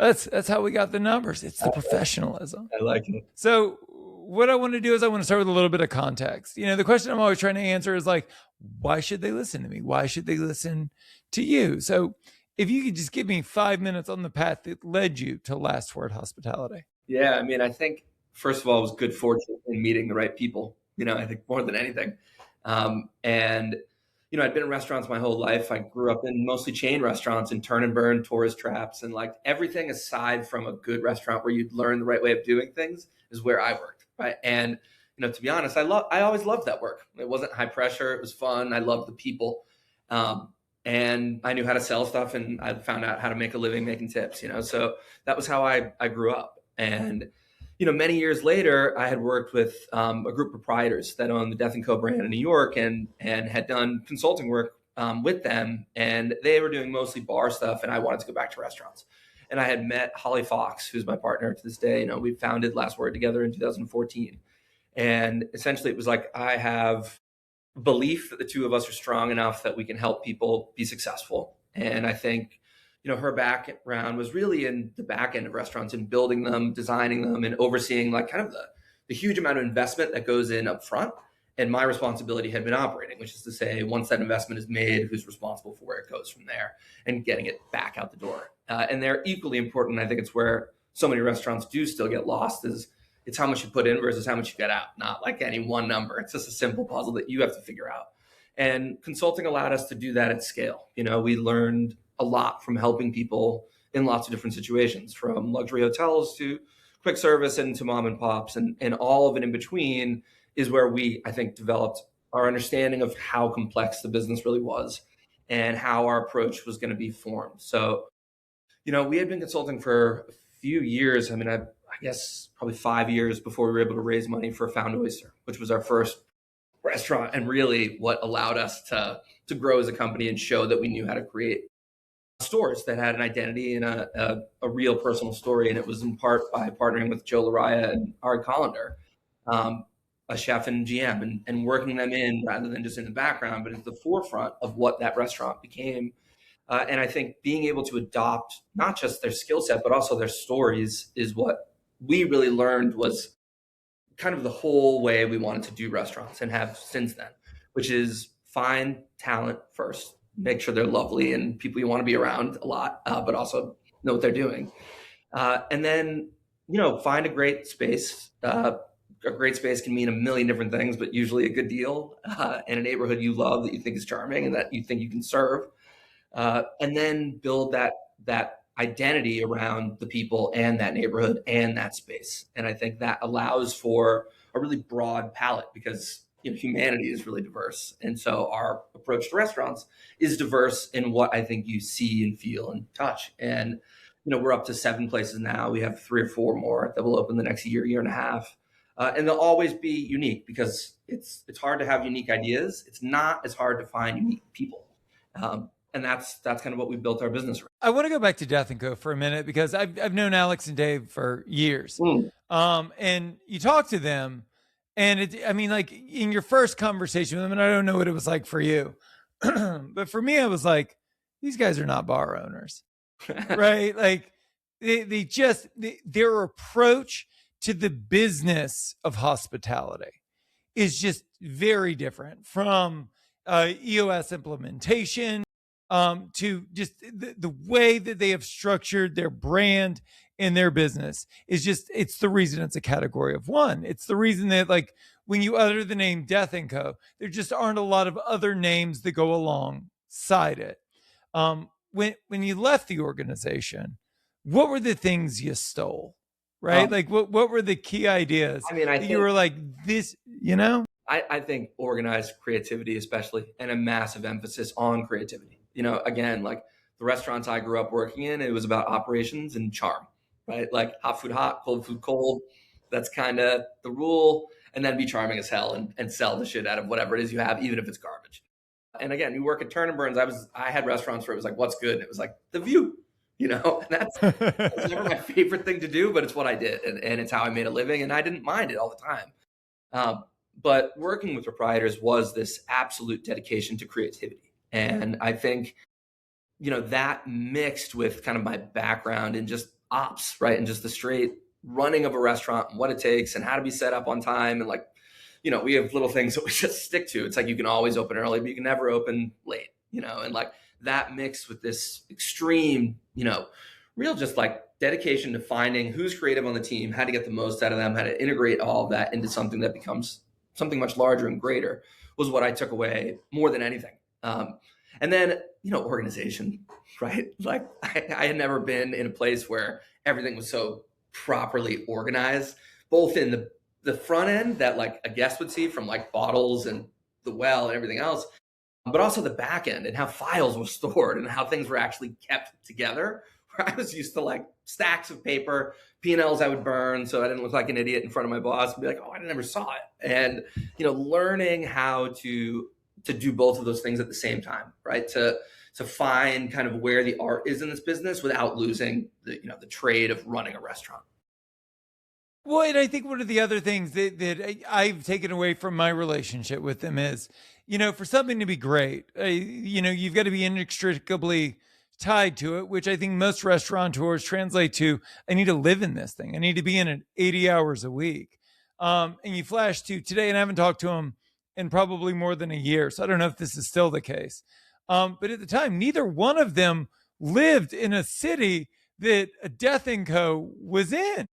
That's how we got the numbers. It's the professionalism. I like it. So what I want to do is I want to start with a little bit of context. The question I'm always trying to answer is like, why should they listen to me? Why should they listen to you? So if you could just give me 5 minutes on the path that led you to Last Word Hospitality. Yeah, I mean, I think first of all, it was good fortune in meeting the right people. I think more than anything. And I'd been in restaurants my whole life. I grew up in mostly chain restaurants and turn and burn tourist traps, and like everything aside from a good restaurant where you'd learn the right way of doing things is where I worked. Right. And, to be honest, I always loved that work. It wasn't high pressure. It was fun. I loved the people. And I knew how to sell stuff, and I found out how to make a living making tips, so that was how I grew up. And, many years later, I had worked with a group of proprietors that owned the Death & Co brand in New York and had done consulting work with them. And they were doing mostly bar stuff, and I wanted to go back to restaurants. And I had met Holly Fox, who's my partner to this day. We founded Last Word together in 2014. And essentially it was like, I have belief that the two of us are strong enough that we can help people be successful. And I think, her background was really in the back end of restaurants and building them, designing them, and overseeing like kind of the huge amount of investment that goes in up front. And my responsibility had been operating, which is to say, once that investment is made, who's responsible for where it goes from there and getting it back out the door. And they're equally important. I think it's where so many restaurants do still get lost is it's how much you put in versus how much you get out. Not like any one number. It's just a simple puzzle that you have to figure out. And consulting allowed us to do that at scale. We learned a lot from helping people in lots of different situations, from luxury hotels to quick service and to mom and pops, and all of it in between is where we, I think, developed our understanding of how complex the business really was and how our approach was going to be formed. So, we had been consulting for a few years. I mean, I guess probably 5 years before we were able to raise money for Found Oyster, which was our first restaurant and really what allowed us to grow as a company and show that we knew how to create stores that had an identity and a real personal story. And it was in part by partnering with Joe Laraya and Ari Collender, a chef and GM, and working them in rather than just in the background, but at the forefront of what that restaurant became. And I think being able to adopt not just their skill set, but also their stories is what we really learned was kind of the whole way we wanted to do restaurants and have since then, which is find talent first, make sure they're lovely and people you want to be around a lot, but also know what they're doing. And then, find a great space. A great space can mean a million different things, but usually a good deal in a neighborhood you love that you think is charming and that you think you can serve. And then build that identity around the people and that neighborhood and that space. And I think that allows for a really broad palette because humanity is really diverse. And so our approach to restaurants is diverse in what I think you see and feel and touch. And, we're up to 7 places now. We have 3 or 4 more that will open the next year and a half. And they'll always be unique because it's hard to have unique ideas. It's not as hard to find unique people. And that's kind of what we built our business around. I want to go back to Death & Co for a minute because I've known Alex and Dave for years. And you talk to them and like in your first conversation with them, and I don't know what it was like for you, but for me, I was like, these guys are not bar owners, right? Like their approach to the business of hospitality is just very different from EOS implementation to just the way that they have structured their brand and their business is just, it's the reason it's a category of one. It's the reason that like when you utter the name Death & Co, there just aren't a lot of other names that go alongside it. When you left the organization, what were the things you stole? Right? Like what were the key ideas? I mean, I think you were like this, I think organized creativity, especially, and a massive emphasis on creativity. Again, like the restaurants I grew up working in, it was about operations and charm, right? Like hot food hot, cold food cold. That's kind of the rule. And then be charming as hell and sell the shit out of whatever it is you have, even if it's garbage. And again, you work at Turn and Burns. I had restaurants where it was like, what's good? And it was like the view, and that's never my favorite thing to do, but it's what I did. And it's how I made a living. And I didn't mind it all the time. But working with proprietors was this absolute dedication to creativity. And I think, that mixed with kind of my background in just ops, right? And just the straight running of a restaurant and what it takes and how to be set up on time. And like, we have little things that we just stick to. It's like you can always open early, but you can never open late, and like that mixed with this extreme, real just like dedication to finding who's creative on the team, how to get the most out of them, how to integrate all of that into something that becomes something much larger and greater was what I took away more than anything. And then, organization, right? Like I had never been in a place where everything was so properly organized, both in the front end that like a guest would see from like bottles and the well and everything else, but also the back end and how files were stored and how things were actually kept together. Where I was used to like stacks of paper, P&Ls I would burn so I didn't look like an idiot in front of my boss and be like, oh, I never saw it. And, learning how to do both of those things at the same time, right? To find kind of where the art is in this business without losing the trade of running a restaurant. Well, and I think one of the other things that I've taken away from my relationship with them is, for something to be great, you've got to be inextricably tied to it, which I think most restaurateurs translate to, I need to live in this thing. I need to be in it 80 hours a week. And you flash to today, and I haven't talked to him in probably more than a year. So I don't know if this is still the case. But at the time, neither one of them lived in a city that a Death & Co. was in.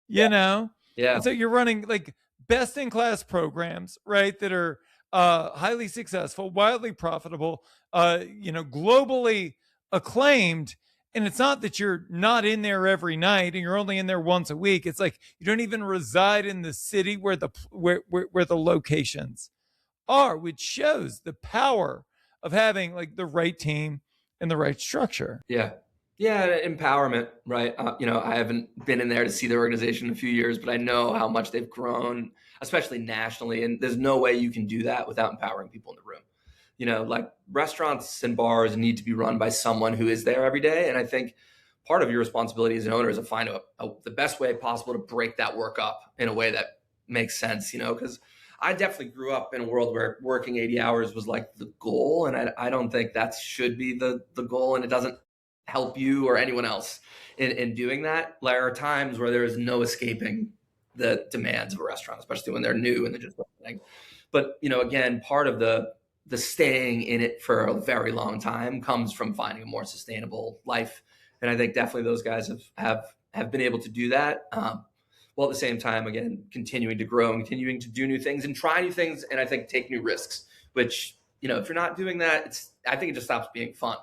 Yeah. And so you're running like best in class programs, right? That are highly successful, wildly profitable, globally acclaimed. And it's not that you're not in there every night and you're only in there once a week. It's like you don't even reside in the city where the locations are, which shows the power of having like the right team and the right structure. Yeah, empowerment, right? I haven't been in there to see their organization in a few years, but I know how much they've grown, especially nationally. And there's no way you can do that without empowering people in the room. Like restaurants and bars need to be run by someone who is there every day. And I think part of your responsibility as an owner is to find the best way possible to break that work up in a way that makes sense, because I definitely grew up in a world where working 80 hours was like the goal. And I don't think that should be the goal. And it doesn't help you or anyone else in doing that. There are times where there is no escaping the demands of a restaurant, especially when they're new and they're just opening. But, again, part of the staying in it for a very long time comes from finding a more sustainable life. And I think definitely those guys have been able to do that. While at the same time, again, continuing to grow and continuing to do new things and try new things. And I think take new risks, which, if you're not doing that, I think it just stops being fun.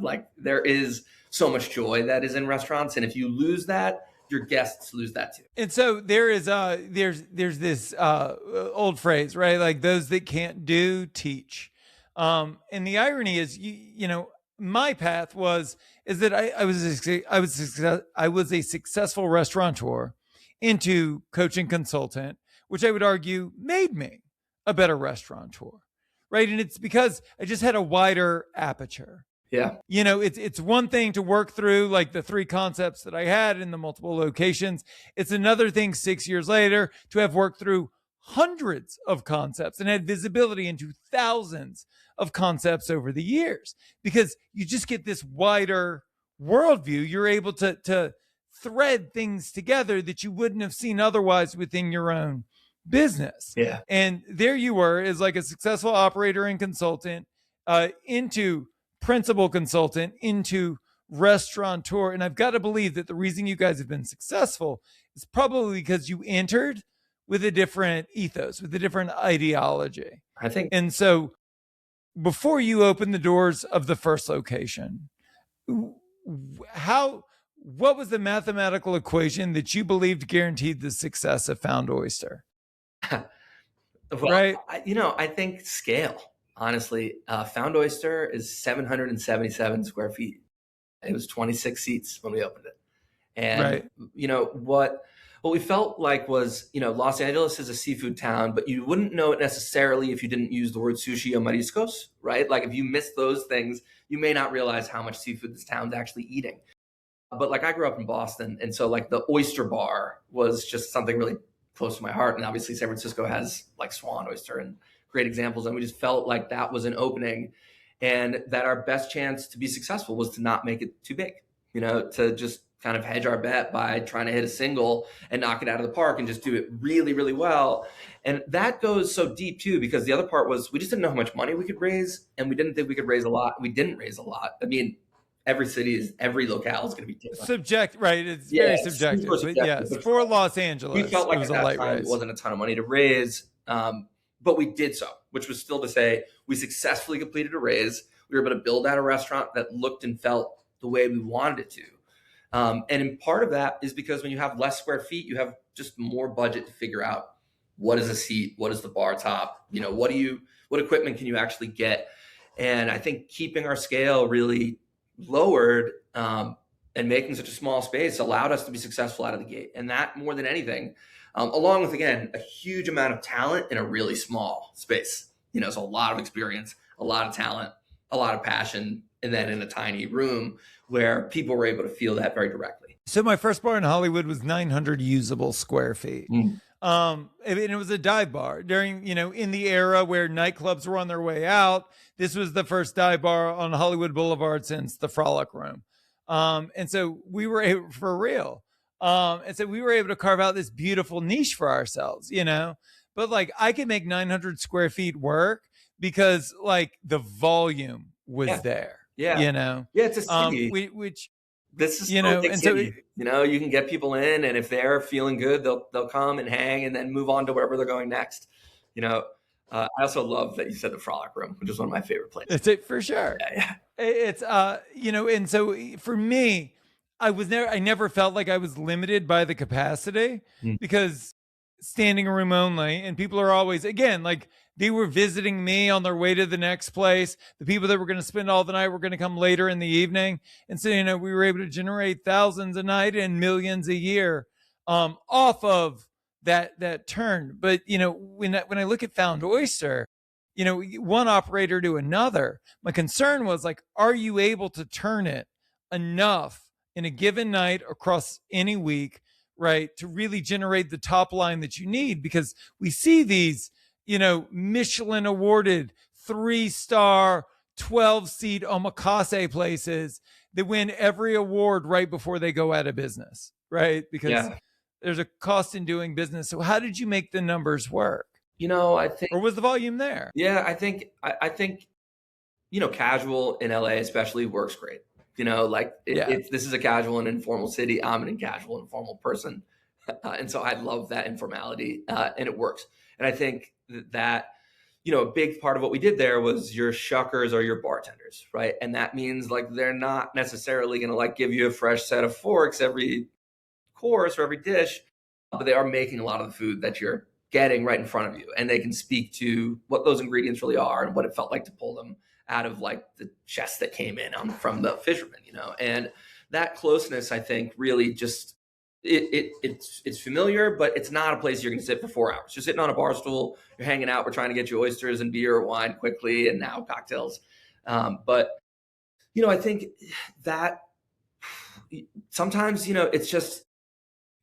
Like there is so much joy that is in restaurants. And if you lose that, your guests lose that too. And so there is, there's this old phrase, right? Like those that can't do, teach. And the irony is, my path is that I was a successful restaurateur into coaching consultant, which I would argue made me a better restaurateur, right? And it's because I just had a wider aperture. Yeah. It's one thing to work through like the 3 concepts that I had in the multiple locations. It's another thing 6 years later to have worked through hundreds of concepts and had visibility into thousands of concepts over the years, because you just get this wider worldview. You're able to thread things together that you wouldn't have seen otherwise within your own business. Yeah. And there you were as like a successful operator and consultant into principal consultant into restaurateur. And I've got to believe that the reason you guys have been successful is probably because you entered with a different ethos, with a different ideology. I think. And so before you opened the doors of the first location, what was the mathematical equation that you believed guaranteed the success of Found Oyster? Well, right. I think scale. Honestly, Found Oyster is 777 square feet. It was 26 seats when we opened it. And, what we felt like was, Los Angeles is a seafood town, but you wouldn't know it necessarily if you didn't use the word sushi or mariscos, right? Like if you miss those things, you may not realize how much seafood this town's actually eating. But like I grew up in Boston. And so like the oyster bar was just something really close to my heart. And obviously San Francisco has like Swan Oyster and great examples. And we just felt like that was an opening and that our best chance to be successful was to not make it too big. to just kind of hedge our bet by trying to hit a single and knock it out of the park and just do it really, really well. And that goes so deep too, because the other part was we just didn't know how much money we could raise, and we didn't think we could raise a lot. We didn't raise a lot. I mean, every locale is going to be different. Right? It's very subjective. But yes, for Los Angeles, we felt like it was at a that light time raise. it wasn't a ton of money to raise, but we did so, which was still to say we successfully completed a raise. We were able to build out a restaurant that looked and felt the way we wanted it to. And in part of that is because when you have less square feet, you have just more budget to figure out what is a seat, what is the bar top, what equipment can you actually get? And I think keeping our scale really lowered and making such a small space allowed us to be successful out of the gate. And that, more than anything, along with, again, a huge amount of talent in a really small space. So a lot of experience, a lot of talent, a lot of passion, and then in a tiny room where people were able to feel that very directly. So my first bar in Hollywood was 900 usable square feet. And it was a dive bar during, in the era where nightclubs were on their way out. This was the first dive bar on Hollywood Boulevard since the Frolic Room. And so we were able, for real. And so we were able to carve out this beautiful niche for ourselves, but like I could make 900 square feet work because like the volume was there. Yeah. Yeah, it's a city. Which this is and city. So you can get people in, and if they're feeling good, they'll come and hang and then move on to wherever they're going next. I also love that you said the Frolic Room, which is one of my favorite places. It's it for sure. Yeah. It's and so for me, I never felt like I was limited by the capacity because standing room only, and people are always, again, like they were visiting me on their way to the next place. The people that were going to spend all the night were going to come later in the evening. And so, we were able to generate thousands a night and millions a year off of that turn. But, when I look at Found Oyster, one operator to another, my concern was like, are you able to turn it enough in a given night across any week, right, to really generate the top line that you need? Because we see these, Michelin-awarded 3-star 12-seat omakase places that win every award right before they go out of business, right? Because there's a cost in doing business. So how did you make the numbers work? I think, or was the volume there? Yeah, I think, casual in LA especially works great. This is a casual and informal city. I'm an casual and informal person. And so I love that informality and it works. And I think that, a big part of what we did there was your shuckers are your bartenders, right? And that means like, they're not necessarily going to like give you a fresh set of forks every course or every dish, but they are making a lot of the food that you're getting right in front of you. And they can speak to what those ingredients really are and what it felt like to pull them out of like the chest that came in from the fishermen, and that closeness, I think, really just, it's familiar, but it's not a place you're going to sit for 4 hours. You're sitting on a bar stool, you're hanging out, we're trying to get you oysters and beer or wine quickly, and now cocktails. But, I think that sometimes, it's just,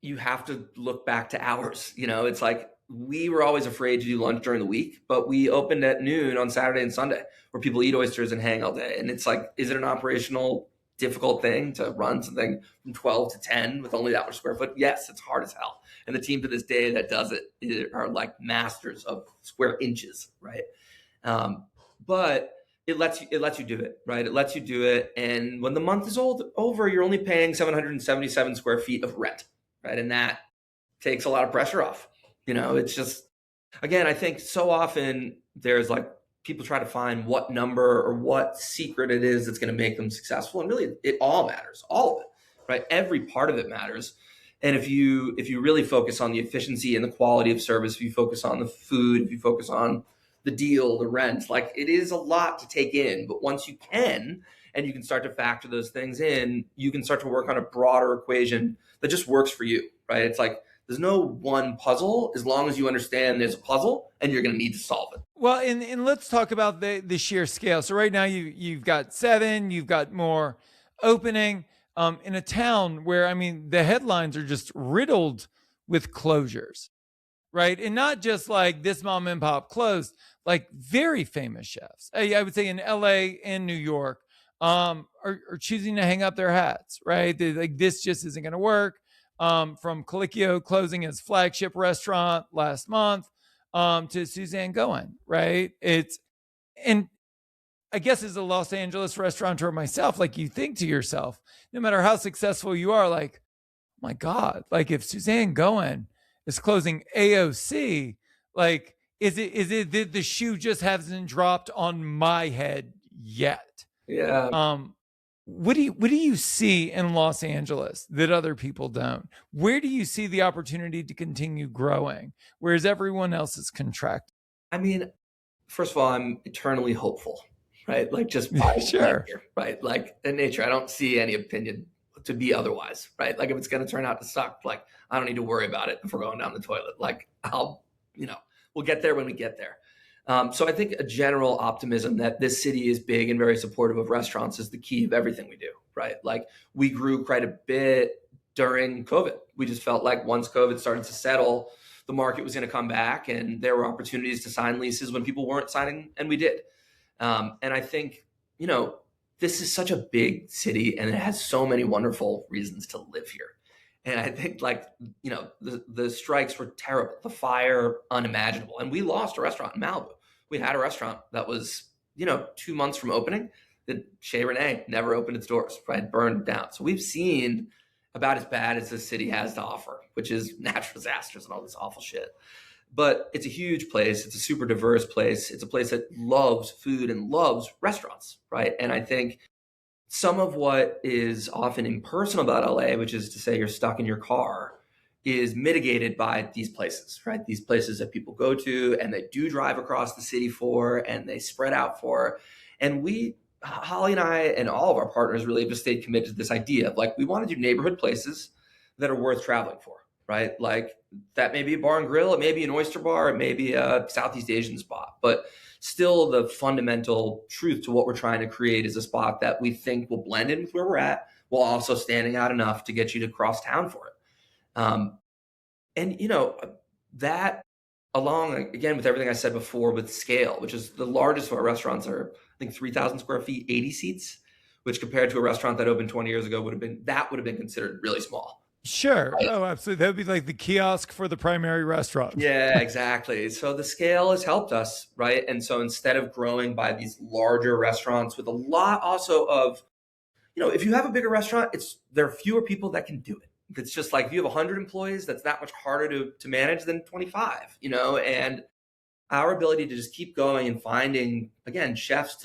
you have to look back to hours. It's like, we were always afraid to do lunch during the week, but we opened at noon on Saturday and Sunday where people eat oysters and hang all day. And it's like, is it an operational difficult thing to run something from 12 to 10 with only that much square foot? Yes, it's hard as hell. And the team to this day that does it are like masters of square inches, right? But it lets you do it, right? It lets you do it. And when the month is over, you're only paying 777 square feet of rent, right? And that takes a lot of pressure off. It's just, again, I think so often there's like, people try to find what number or what secret it is that's going to make them successful. And really, it all matters, all of it, right? Every part of it matters. And if you really focus on the efficiency and the quality of service, if you focus on the food, if you focus on the deal, the rent, like it is a lot to take in. But once you can, and you can start to factor those things in, you can start to work on a broader equation that just works for you, right? It's like, there's no one puzzle as long as you understand there's a puzzle and you're going to need to solve it. Well, and let's talk about the sheer scale. So right now you've got 7, you've got more opening in a town where, I mean, the headlines are just riddled with closures, right? And not just like this mom and pop closed, like very famous chefs. I would say in LA and New York are choosing to hang up their hats, right? They're like, this just isn't going to work. From Colicchio closing its flagship restaurant last month, to Suzanne Goen, right? And I guess as a Los Angeles restaurateur myself, like you think to yourself, no matter how successful you are, like, oh my God, like if Suzanne Goen is closing AOC, like, is it that the shoe just hasn't dropped on my head yet? Yeah. Um, what do you see in Los Angeles that other people don't? Where do you see the opportunity to continue growing, whereas everyone else is contracting? I mean, first of all, I'm eternally hopeful, right? Like just by Sure. nature, right? Like in nature, I don't see any opinion to be otherwise, right? Like if it's going to turn out to suck, like I don't need to worry about it before going down the toilet. Like we'll get there when we get there. So I think a general optimism that this city is big and very supportive of restaurants is the key of everything we do, right? Like we grew quite a bit during COVID. We just felt like once COVID started to settle, the market was going to come back and there were opportunities to sign leases when people weren't signing, and we did. And I think, this is such a big city and it has so many wonderful reasons to live here. And I think the strikes were terrible, the fire unimaginable. And we lost a restaurant in Malibu. We had a restaurant that was, 2 months from opening, that Chez Rene never opened its doors, right? Burned down. So we've seen about as bad as this city has to offer, which is natural disasters and all this awful shit. But it's a huge place. It's a super diverse place. It's a place that loves food and loves restaurants, right? And I think some of what is often impersonal about LA, which is to say you're stuck in your car, is mitigated by these places, right? These places that people go to and they do drive across the city for and they spread out for. And Holly and I and all of our partners really have just stayed committed to this idea of like, we want to do neighborhood places that are worth traveling for, right? Like that may be a bar and grill, it may be an oyster bar, it may be a Southeast Asian spot, but still the fundamental truth to what we're trying to create is a spot that we think will blend in with where we're at, while also standing out enough to get you to cross town for it. That along, again, with everything I said before with scale, which is the largest of our restaurants are, I think, 3,000 square feet, 80 seats, which compared to a restaurant that opened 20 years ago would have been considered really small. Sure. Right? Oh, absolutely. That would be like the kiosk for the primary restaurant. Yeah, exactly. So the scale has helped us, right? And so instead of growing by these larger restaurants with a lot also of, if you have a bigger restaurant, there are fewer people that can do it. It's just like if you have 100 employees, that's that much harder to manage than 25, and our ability to just keep going and finding, again, chefs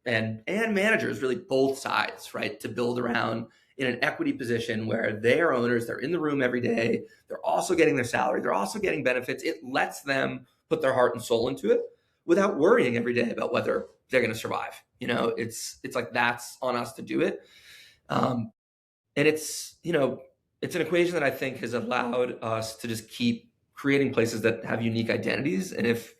and managers, really both sides, right, to build around in an equity position where they are owners, they're in the room every day, they're also getting their salary, they're also getting benefits. It lets them put their heart and soul into it without worrying every day about whether they're going to survive. It's like that's on us to do it. And it's an equation that I think has allowed us to just keep creating places that have unique identities. And if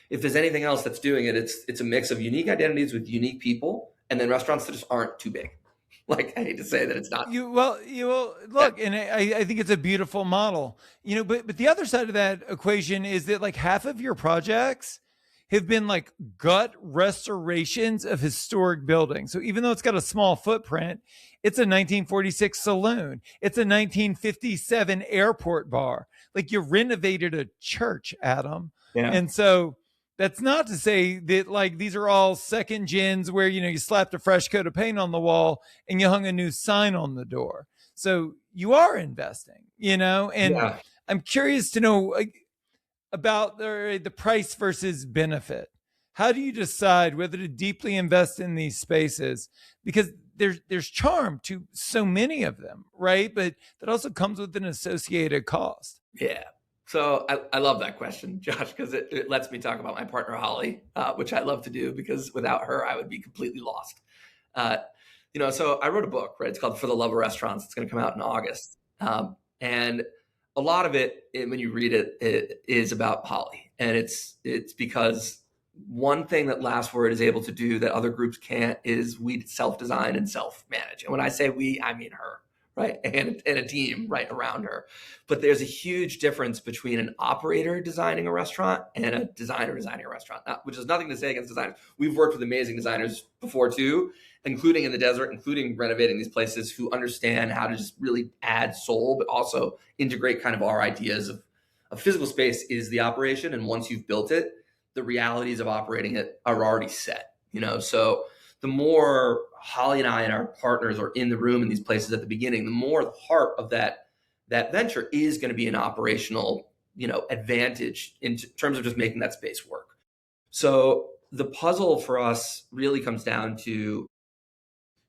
there's anything else that's doing it, it's a mix of unique identities with unique people, and then restaurants that just aren't too big. Like, I hate to say that it's not. You will look, and I think it's a beautiful model, but the other side of that equation is that like half of your projects have been like gut restorations of historic buildings. So even though it's got a small footprint, it's a 1946 saloon. It's a 1957 airport bar. Like you renovated a church, Adam. Yeah. And so that's not to say that like these are all second gens where, you slapped a fresh coat of paint on the wall and you hung a new sign on the door. So you are investing, and Yeah. I'm curious to know about the price versus benefit. How do you decide whether to deeply invest in these spaces? Because there's charm to so many of them, right? But that also comes with an associated cost. Yeah. So I love that question, Josh, because it lets me talk about my partner, Holly, which I love to do because without her, I would be completely lost. So I wrote a book, right? It's called For the Love of Restaurants. It's going to come out in August. And a lot of it, when you read it, it is about Holly. And it's because one thing that Last Word is able to do that other groups can't is we self-design and self-manage. And when I say we, I mean her, right? And a team right around her. But there's a huge difference between an operator designing a restaurant and a designer designing a restaurant, which is nothing to say against designers. We've worked with amazing designers before too, including in the desert, including renovating these places, who understand how to just really add soul, but also integrate kind of our ideas of a physical space is the operation. And once you've built it, the realities of operating it are already set, So the more Holly and I and our partners are in the room in these places at the beginning, the more the heart of that venture is going to be an operational, advantage in terms of just making that space work. So the puzzle for us really comes down to,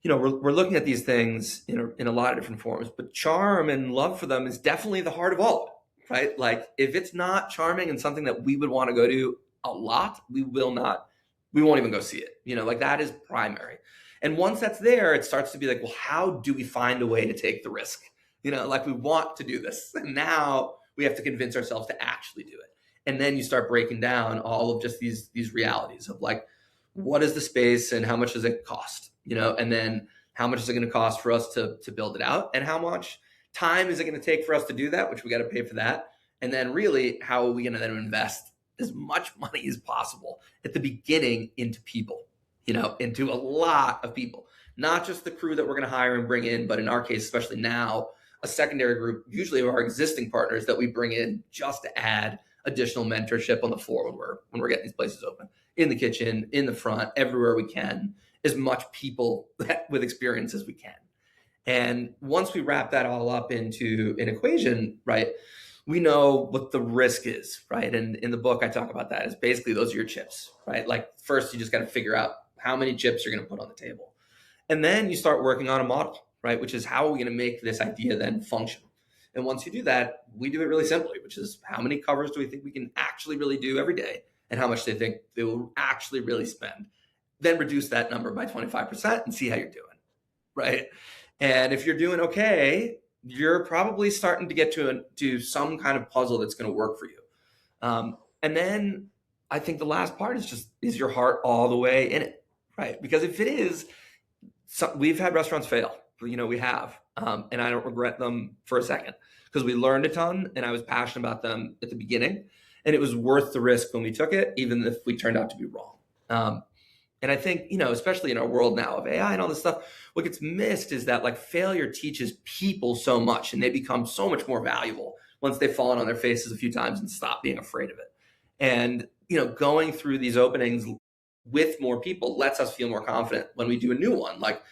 we're looking at these things in a lot of different forms, but charm and love for them is definitely the heart of all of it, right? Like if it's not charming and something that we would want to go to a lot, we won't even go see it. Like that is primary. And once that's there, it starts to be like, well, how do we find a way to take the risk? Like we want to do this. And now we have to convince ourselves to actually do it. And then you start breaking down all of just these realities of like, what is the space and how much does it cost? And then how much is it going to cost for us to build it out? And how much time is it going to take for us to do that, which we got to pay for that? And then really, how are we going to then invest as much money as possible at the beginning into people, into a lot of people, not just the crew that we're going to hire and bring in, but in our case, especially now, a secondary group, usually of our existing partners that we bring in just to add additional mentorship on the floor when we're getting these places open, in the kitchen, in the front, everywhere we can, as much people with experience as we can. And once we wrap that all up into an equation, right, we know what the risk is, right? And in the book, I talk about that. Is basically those are your chips, right? Like first, you just got to figure out how many chips you're going to put on the table. And then you start working on a model, right? Which is how are we going to make this idea then function? And once you do that, we do it really simply, which is how many covers do we think we can actually really do every day? And how much they think they will actually really spend? Then reduce that number by 25% and see how you're doing, right? And if you're doing okay, you're probably starting to get to some kind of puzzle that's going to work for you. And then I think the last part is your heart all the way in it, right? Because if it is, we've had restaurants fail, we have, and I don't regret them for a second because we learned a ton and I was passionate about them at the beginning and it was worth the risk when we took it, even if we turned out to be wrong. And I think, especially in our world now of AI and all this stuff, what gets missed is that like failure teaches people so much and they become so much more valuable once they've fallen on their faces a few times and stop being afraid of it. And, going through these openings with more people lets us feel more confident when we do a new one. Like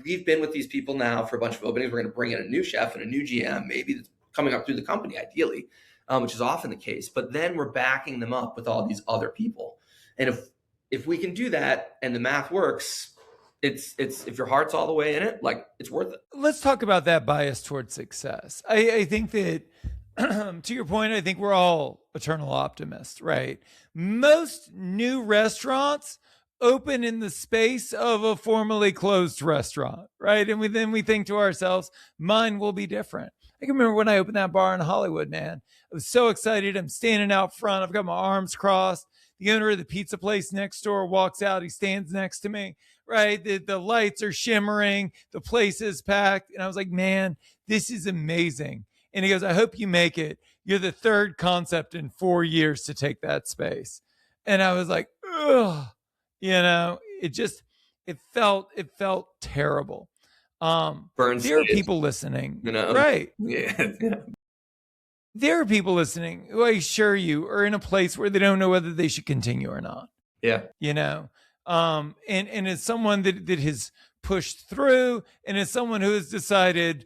we've been with these people now for a bunch of openings. We're going to bring in a new chef and a new GM, maybe that's coming up through the company ideally, which is often the case. But then we're backing them up with all these other people. And if we can do that and the math works, it's if your heart's all the way in it, like it's worth it. Let's talk about that bias towards success. I think that to your point, I think we're all eternal optimists, right? Most new restaurants open in the space of a formerly closed restaurant, right? And then we think to ourselves, mine will be different. I can remember when I opened that bar in Hollywood, man. I was so excited. I'm standing out front. I've got my arms crossed. The owner of the pizza place next door walks out. He stands next to me, right? The lights are shimmering. The place is packed. And I was like, man, this is amazing. And he goes, I hope you make it. You're the third concept in 4 years to take that space. And I was like, ugh, it felt terrible. There are people listeing, right? Yeah. There are people listening who I assure you are in a place where they don't know whether they should continue or not. Yeah. And as someone that has pushed through and as someone who has decided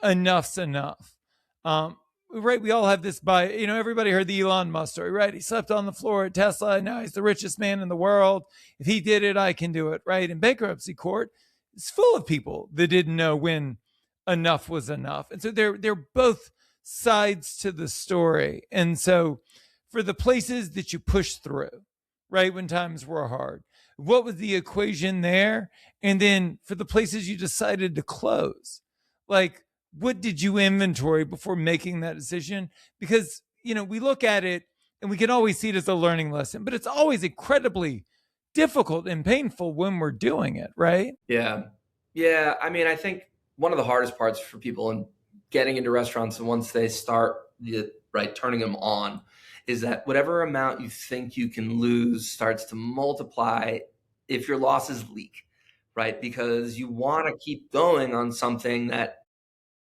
enough's enough. Right. We all have this everybody heard the Elon Musk story, right? He slept on the floor at Tesla. And now he's the richest man in the world. If he did it, I can do it. Right. In bankruptcy court, it's full of people that didn't know when enough was enough. And so they're both sides to the story. And so for the places that you pushed through, right, when times were hard, what was the equation there? And then for the places you decided to close, like, what did you inventory before making that decision? Because, we look at it and we can always see it as a learning lesson, but it's always incredibly difficult and painful when we're doing it, right? Yeah. Yeah. I mean, I think one of the hardest parts for people in getting into restaurants, and once they start turning them on, is that whatever amount you think you can lose starts to multiply if your losses leak, right? Because you want to keep going on something that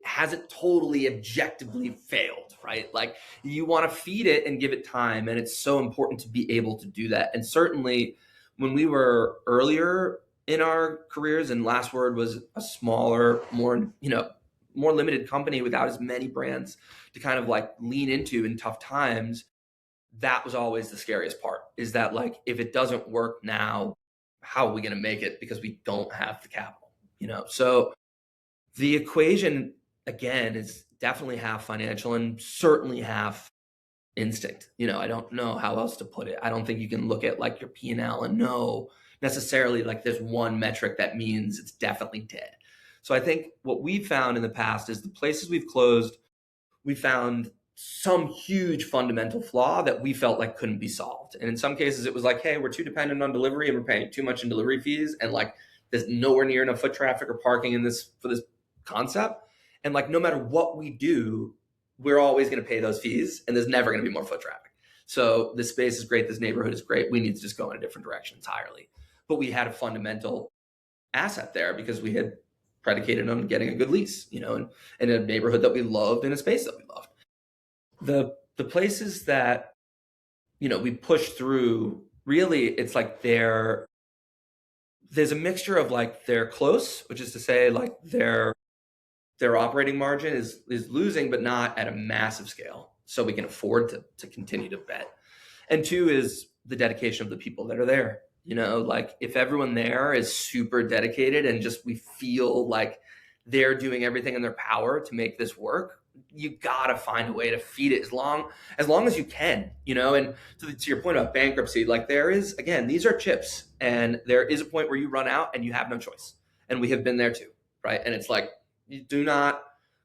hasn't totally objectively failed, right? Like you want to feed it and give it time. And it's so important to be able to do that. And certainly when we were earlier in our careers, and Last Word was a smaller, more limited company without as many brands to kind of like lean into in tough times, that was always the scariest part, is that like, if it doesn't work now, how are we going to make it? Because we don't have the capital, So the equation, again, is definitely half financial and certainly half instinct. I don't know how else to put it. I don't think you can look at like your P&L and know necessarily like there's one metric that means it's definitely dead. So I think what we've found in the past is the places we've closed, we found some huge fundamental flaw that we felt like couldn't be solved. And in some cases it was like, hey, we're too dependent on delivery and we're paying too much in delivery fees. And like, there's nowhere near enough foot traffic or parking for this concept. And like, no matter what we do, we're always going to pay those fees and there's never going to be more foot traffic. So this space is great. This neighborhood is great. We need to just go in a different direction entirely. But we had a fundamental asset there because we had predicated on getting a good lease, and in a neighborhood that we loved, in a space that we loved. The places that, we push through, really, it's like there's a mixture of like they're close, which is to say like their operating margin is losing, but not at a massive scale. So we can afford to continue to bet. And two is the dedication of the people that are there. Like if everyone there is super dedicated and just we feel like they're doing everything in their power to make this work, you gotta find a way to feed it as long as you can, and to your point about bankruptcy, like there is, again, these are chips and there is a point where you run out and you have no choice. And we have been there too, right? And it's like, you do not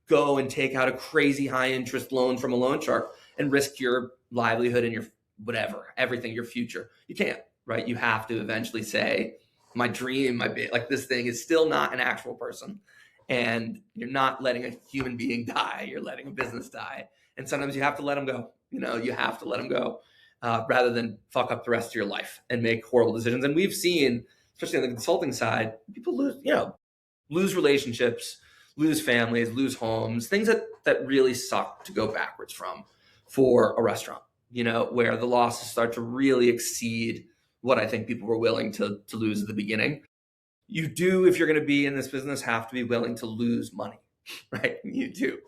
go and take out a crazy high interest loan from a loan shark and risk your livelihood and your whatever, everything, your future. You can't, right? You have to eventually say, my dream, like this thing is still not an actual person. And you're not letting a human being die. You're letting a business die. And sometimes you have to let them go. You have to let them go rather than fuck up the rest of your life and make horrible decisions. And we've seen, especially on the consulting side, people lose relationships, lose families, lose homes, things that really suck to go backwards from for a restaurant, where the losses start to really exceed what I think people were willing to lose at the beginning. You do, if you're going to be in this business, have to be willing to lose money, right? You do.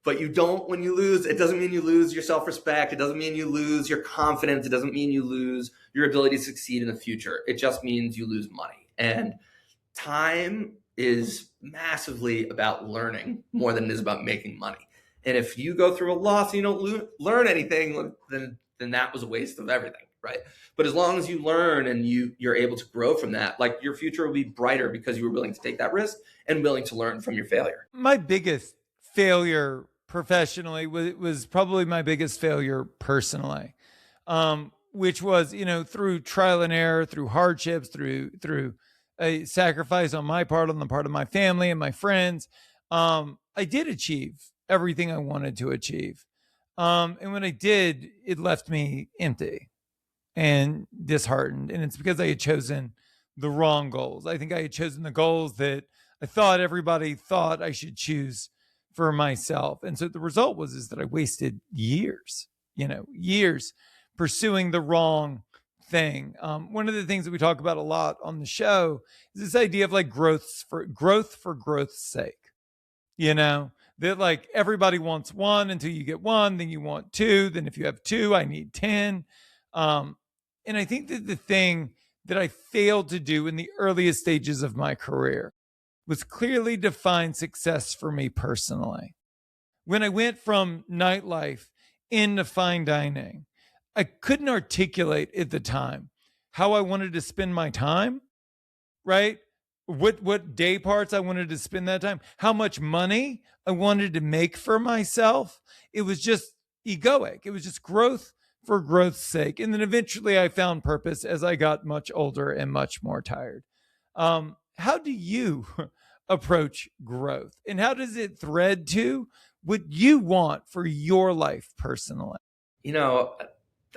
But you don't, when you lose, it doesn't mean you lose your self-respect. It doesn't mean you lose your confidence. It doesn't mean you lose your ability to succeed in the future. It just means you lose money. And time is massively about learning more than it is about making money. And if you go through a loss and you don't learn anything, then that was a waste of everything, right? But as long as you learn and you're able to grow from that, like your future will be brighter because you were willing to take that risk and willing to learn from your failure. My biggest failure professionally was probably my biggest failure personally, which was, through trial and error, through hardships, through a sacrifice on my part, on the part of my family and my friends. I did achieve everything I wanted to achieve. And when I did, it left me empty and disheartened. And it's because I had chosen the wrong goals. I think I had chosen the goals that I thought everybody thought I should choose for myself. And so the result was that I wasted years pursuing the wrong thing. One of the things that we talk about a lot on the show is this idea of like growth for growth's sake. That like everybody wants one until you get one, then you want two. Then if you have two, I need 10. And I think that the thing that I failed to do in the earliest stages of my career was clearly define success for me personally. When I went from nightlife into fine dining, I couldn't articulate at the time how I wanted to spend my time, right? What day parts I wanted to spend that time, how much money I wanted to make for myself. It was just egoic. It was just growth for growth's sake. And then eventually I found purpose as I got much older and much more tired. How do you approach growth? And how does it thread to what you want for your life personally? You know,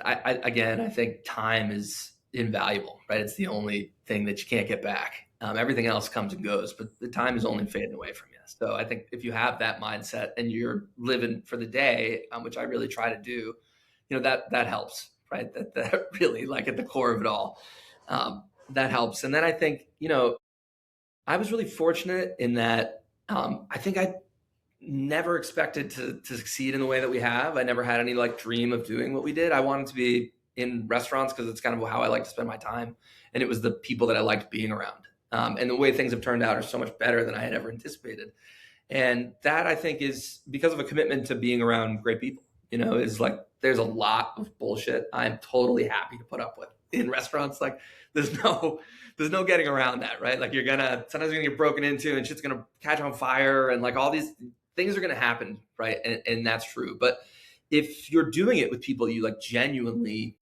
I think time is invaluable, right? It's the only thing that you can't get back. Everything else comes and goes, but the time is only fading away from you. So I think if you have that mindset and you're living for the day, which I really try to do, that helps, right? That really, like, at the core of it all, that helps. And then I think, I was really fortunate in that I think I never expected to succeed in the way that we have. I never had any like dream of doing what we did. I wanted to be in restaurants because it's kind of how I like to spend my time. And it was the people that I liked being around. And the way things have turned out are so much better than I had ever anticipated. And that, I think, is because of a commitment to being around great people. Is like, there's a lot of bullshit I'm totally happy to put up with in restaurants. Like, there's no getting around that, right? Like, sometimes you're gonna get broken into and shit's gonna catch on fire, and like all these things are going to happen, right? And that's true. But if you're doing it with people you like genuinely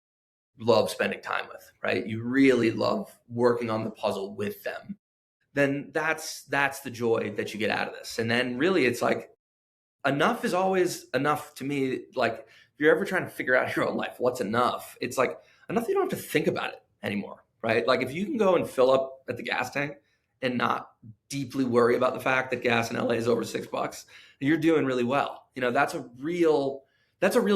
love spending time with, right? You really love working on the puzzle with them, then that's the joy that you get out of this. And then really it's like, enough is always enough to me. Like, if you're ever trying to figure out your own life, what's enough? It's like enough, you don't have to think about it anymore, right? Like, if you can go and fill up at the gas tank and not deeply worry about the fact that gas in LA is over $6, you're doing really well. That's a real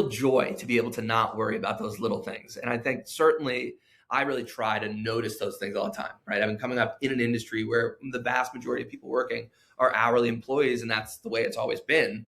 joy to be able to not worry about those little things. And I think certainly I really try to notice those things all the time, right? I've been coming up in an industry where the vast majority of people working are hourly employees, and that's the way it's always been.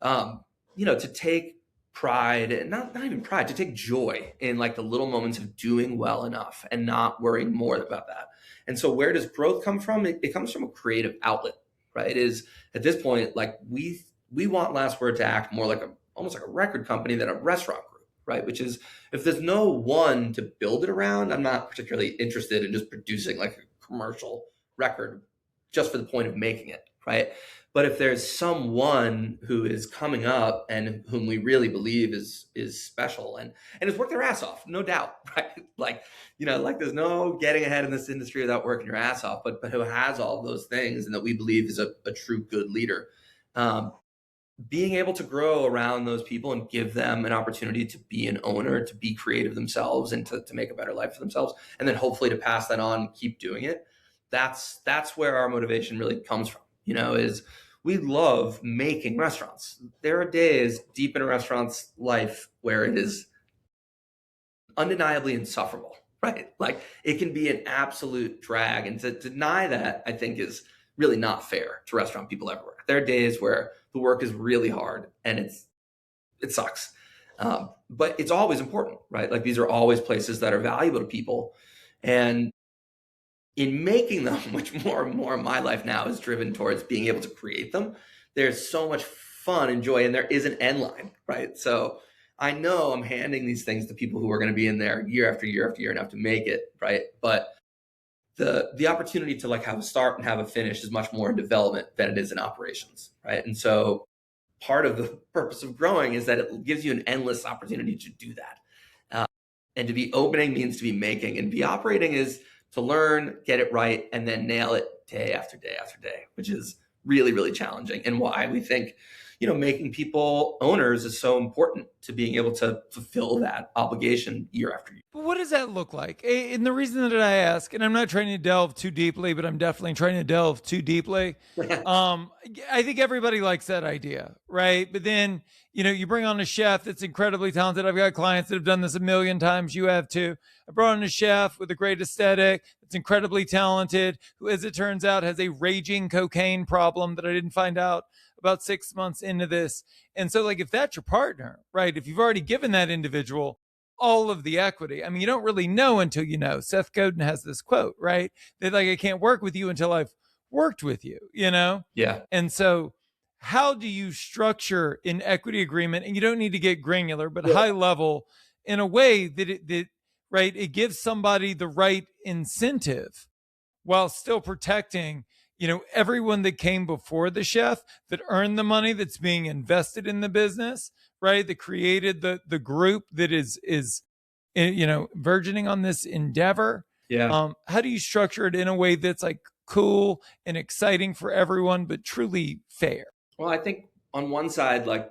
To take pride, and not even pride, to take joy in like the little moments of doing well enough and not worrying more about that. And so where does growth come from? It comes from a creative outlet, right? It is, at this point, like, we want Last Word to act more like almost like a record company than a restaurant group, right? Which is, if there's no one to build it around, I'm not particularly interested in just producing like a commercial record just for the point of making it, right? But if there's someone who is coming up and whom we really believe is special and has worked their ass off, no doubt, right? Like, there's no getting ahead in this industry without working your ass off, but who has all of those things and that we believe is a true good leader. Being able to grow around those people and give them an opportunity to be an owner, to be creative themselves, and to make a better life for themselves, and then hopefully to pass that on and keep doing it. That's where our motivation really comes from, is we love making restaurants. There are days deep in a restaurant's life where it is undeniably insufferable, right? Like, it can be an absolute drag. And to deny that, I think, is really not fair to restaurant people everywhere. There are days where the work is really hard and it sucks. But it's always important, right? Like, these are always places that are valuable to people. And in making them, which more and more of my life now is driven towards being able to create them, there's so much fun and joy, and there is an end line, right? So I know I'm handing these things to people who are going to be in there year after year after year and have to make it, right? But the opportunity to like have a start and have a finish is much more in development than it is in operations, right? And so part of the purpose of growing is that it gives you an endless opportunity to do that. And to be opening means to be making, and be operating is to learn, get it right, and then nail it day after day after day, which is really, really challenging, and why we think, making people owners is so important to being able to fulfill that obligation year after year. But what does that look like? And the reason that I ask, and I'm not trying to delve too deeply, but I'm definitely trying to delve too deeply. I think everybody likes that idea, right? But then, you bring on a chef that's incredibly talented. I've got clients that have done this a million times. You have too. I brought on a chef with a great aesthetic that's incredibly talented, who, as it turns out, has a raging cocaine problem that I didn't find out about 6 months into this. And so, like, if that's your partner, right, if you've already given that individual all of the equity, I mean, you don't really know until you know. Seth Godin has this quote, right, that like, I can't work with you until I've worked with you, Yeah. And so how do you structure an equity agreement? And you don't need to get granular, but high level, in a way that it gives somebody the right incentive while still protecting, everyone that came before the chef, that earned the money that's being invested in the business, right? That created the group that is burgeoning on this endeavor. Yeah. How do you structure it in a way that's like cool and exciting for everyone, but truly fair? Well, I think on one side, like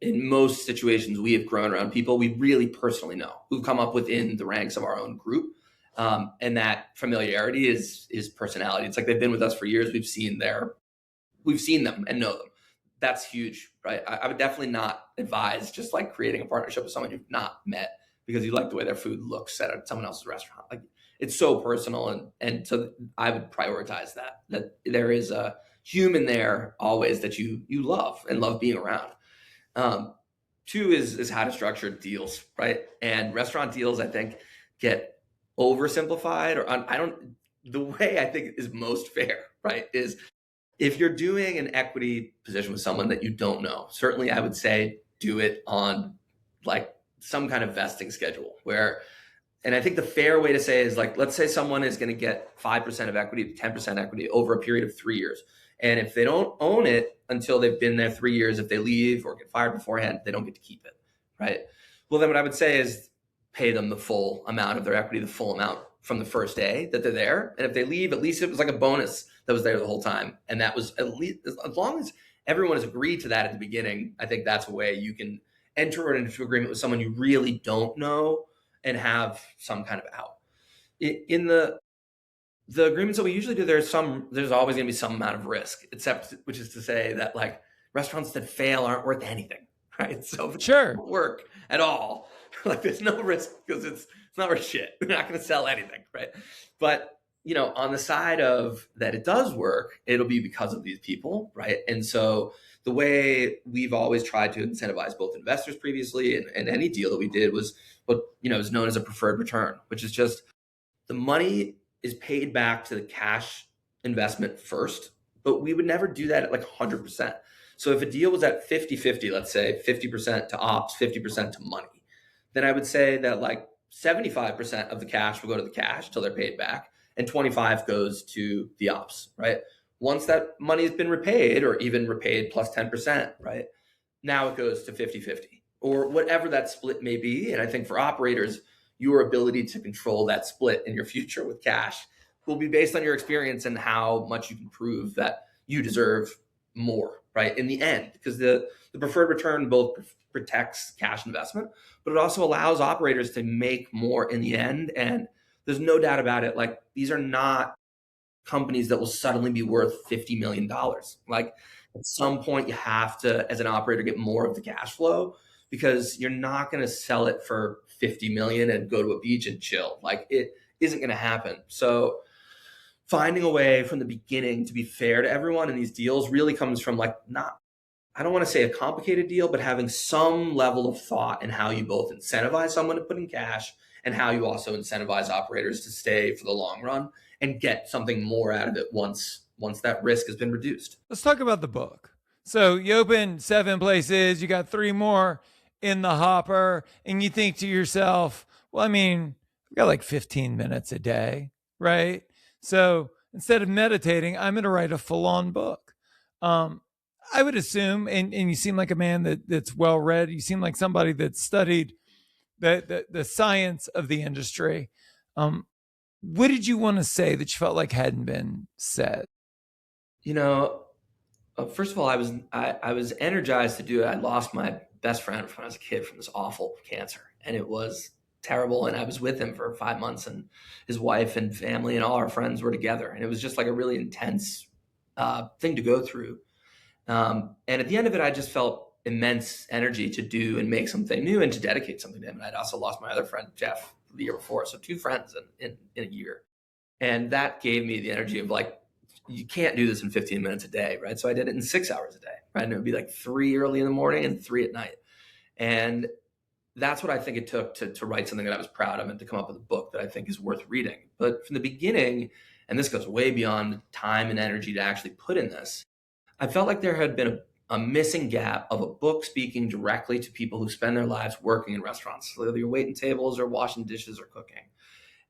in most situations, we have grown around people we really personally know who've come up within the ranks of our own group. And that familiarity is personality. It's like they've been with us for years. We've seen them and know them. That's huge, right? I would definitely not advise just like creating a partnership with someone you've not met because you like the way their food looks at someone else's restaurant. Like it's so personal, and so I would prioritize that there is a human there always that you love and love being around. Two is how to structure deals, right? And restaurant deals, I think, get oversimplified, or I don't. The way I think is most fair, right, is if you're doing an equity position with someone that you don't know, certainly I would say do it on like some kind of vesting schedule where, and I think the fair way to say is like, let's say someone is going to get 5% of equity to 10% equity over a period of 3 years. And if they don't own it until they've been there 3 years, if they leave or get fired beforehand, they don't get to keep it, right? Well, then what I would say is pay them the full amount of their equity, the full amount from the first day that they're there. And if they leave, at least it was like a bonus that was there the whole time. And that was at least, as long as everyone has agreed to that at the beginning, I think that's a way you can enter into agreement with someone you really don't know and have some kind of out. In the agreements that we usually do, there's always going to be some amount of risk, except, which is to say that like restaurants that fail aren't worth anything, right? So if it doesn't work at all, like there's no risk because it's not worth shit. We're not going to sell anything, right? But on the side of that it does work, it'll be because of these people, right? And so the way we've always tried to incentivize both investors previously and any deal that we did was what is known as a preferred return, which is just the money is paid back to the cash investment first, but we would never do that at like 100%. So if a deal was at 50-50, let's say 50% to ops, 50% to money, then I would say that like 75% of the cash will go to the cash till they're paid back, and 25 goes to the ops, right? Once that money has been repaid, or even repaid plus 10%, right? Now it goes to 50-50 or whatever that split may be. And I think for operators, your ability to control that split in your future with cash will be based on your experience and how much you can prove that you deserve more, right? In the end, because the preferred return both protects cash investment, but it also allows operators to make more in the end. And there's no doubt about it. Like these are not companies that will suddenly be worth $50 million. Like at some point you have to, as an operator, get more of the cash flow because you're not going to sell it for 50 million and go to a beach and chill. Like it isn't going to happen. So finding a way from the beginning to be fair to everyone in these deals really comes from like I don't want to say a complicated deal, but having some level of thought in how you both incentivize someone to put in cash and how you also incentivize operators to stay for the long run and get something more out of it once that risk has been reduced. Let's talk about the book. So you opened 7 places, you got 3 more in the hopper, and you think to yourself, well, I mean, we got like 15 minutes a day, right? So instead of meditating, I'm going to write a full-on book. I would assume, and you seem like a man that's well-read. You seem like somebody that's studied the science of the industry. What did you want to say that you felt like hadn't been said? First of all, I was energized to do it. I lost my best friend when I was a kid from this awful cancer, and it was terrible. And I was with him for 5 months, and his wife and family and all our friends were together, and it was just like a really intense thing to go through. And at the end of it, I just felt immense energy to do and make something new and to dedicate something to him. And I'd also lost my other friend, Jeff, the year before. So 2 friends in a year. And that gave me the energy of like, you can't do this in 15 minutes a day, right? So I did it in 6 hours a day, right? And it would be like 3 early in the morning and 3 at night. And that's what I think it took to write something that I was proud of and to come up with a book that I think is worth reading. But from the beginning, and this goes way beyond time and energy to actually put in this, I felt like there had been a missing gap of a book speaking directly to people who spend their lives working in restaurants, whether you're waiting tables or washing dishes or cooking.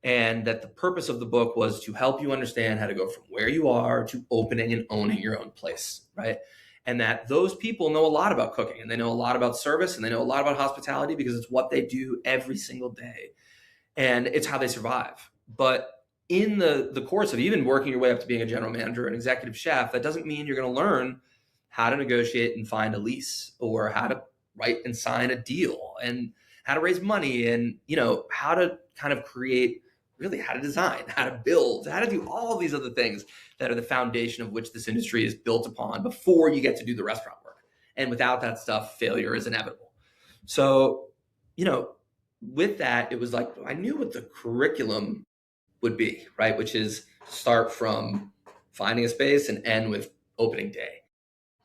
And that the purpose of the book was to help you understand how to go from where you are to opening and owning your own place, right? And that those people know a lot about cooking, and they know a lot about service, and they know a lot about hospitality because it's what they do every single day. And it's how they survive. But in the course of even working your way up to being a general manager and executive chef, that doesn't mean you're going to learn how to negotiate and find a lease, or how to write and sign a deal, and how to raise money, and how to kind of create, really how to design, how to build, how to do all these other things that are the foundation of which this industry is built upon before you get to do the restaurant work. And without that stuff, failure is inevitable. So, with that, it was like, I knew what the curriculum would be, right? Which is start from finding a space and end with opening day.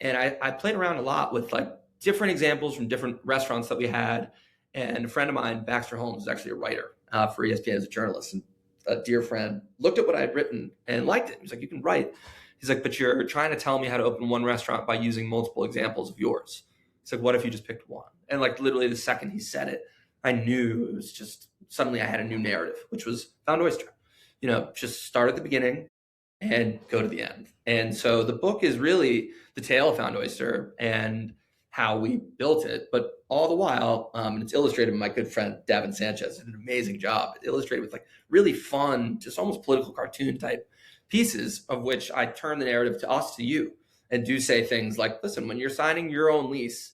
And I played around a lot with like different examples from different restaurants that we had. And a friend of mine, Baxter Holmes, is actually a writer for ESPN as a journalist. And a dear friend looked at what I had written and liked it. He's like, you can write. He's like, but you're trying to tell me how to open one restaurant by using multiple examples of yours. He's like, what if you just picked one? And like literally the second he said it, I knew it was just, suddenly I had a new narrative, which was Found Oyster. Just start at the beginning and go to the end. And so the book is really the tale of Found Oyster and how we built it, but all the while, and it's illustrated by my good friend Davin Sanchez, did an amazing job. It illustrated with like really fun, just almost political cartoon type pieces, of which I turn the narrative to us, to you, and do say things like, listen, when you're signing your own lease,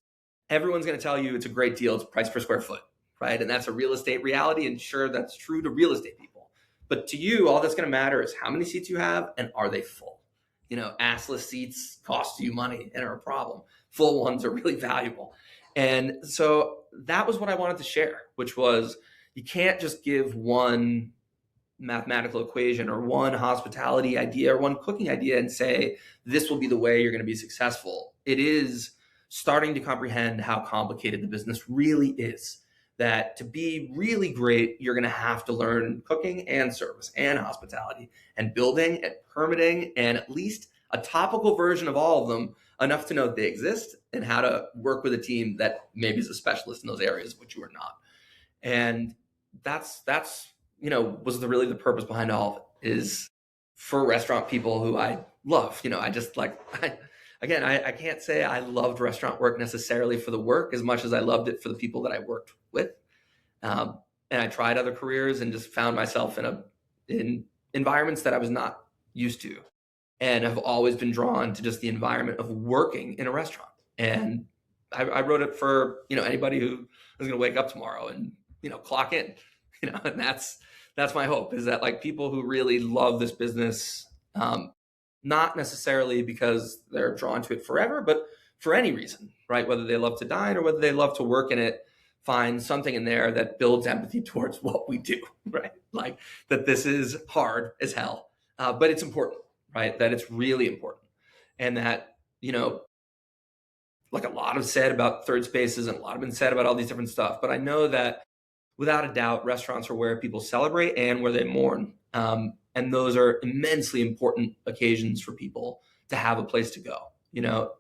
everyone's going to tell you it's a great deal, it's price per square foot, right? And that's a real estate reality, and sure, that's true to real estate people. But to you, all that's going to matter is how many seats you have and are they full? Assless seats cost you money and are a problem. Full ones are really valuable. And so that was what I wanted to share, which was, you can't just give one mathematical equation or one hospitality idea or one cooking idea and say, this will be the way you're going to be successful. It is starting to comprehend how complicated the business really is. That to be really great, you're going to have to learn cooking and service and hospitality and building and permitting, and at least a topical version of all of them, enough to know that they exist and how to work with a team that maybe is a specialist in those areas, which you are not. And that's was really the purpose behind all of it, is for restaurant people who I love. I just like, I can't say I loved restaurant work necessarily for the work as much as I loved it for the people that I worked with. And I tried other careers and just found myself in environments that I was not used to, and have always been drawn to just the environment of working in a restaurant. And I wrote it for, anybody who is going to wake up tomorrow and, clock in, and that's my hope, is that like people who really love this business, not necessarily because they're drawn to it forever, but for any reason, right? Whether they love to dine or whether they love to work in it, find something in there that builds empathy towards what we do, right? Like that this is hard as hell, but it's important, right? That it's really important. And that, like a lot of said about third spaces and a lot have been said about all these different stuff, but I know that without a doubt, restaurants are where people celebrate and where they mourn. And those are immensely important occasions for people to have a place to go,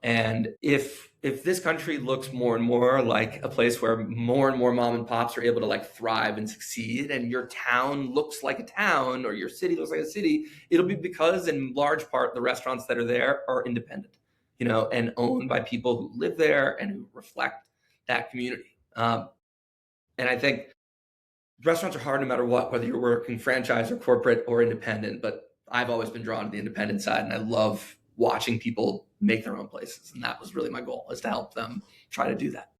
and if this country looks more and more like a place where more and more mom and pops are able to like thrive and succeed, and your town looks like a town or your city looks like a city, it'll be because in large part, the restaurants that are there are independent, and owned by people who live there and who reflect that community. And I think restaurants are hard no matter what, whether you're working franchise or corporate or independent, but I've always been drawn to the independent side, and I love watching people make their own places. And that was really my goal, is to help them try to do that.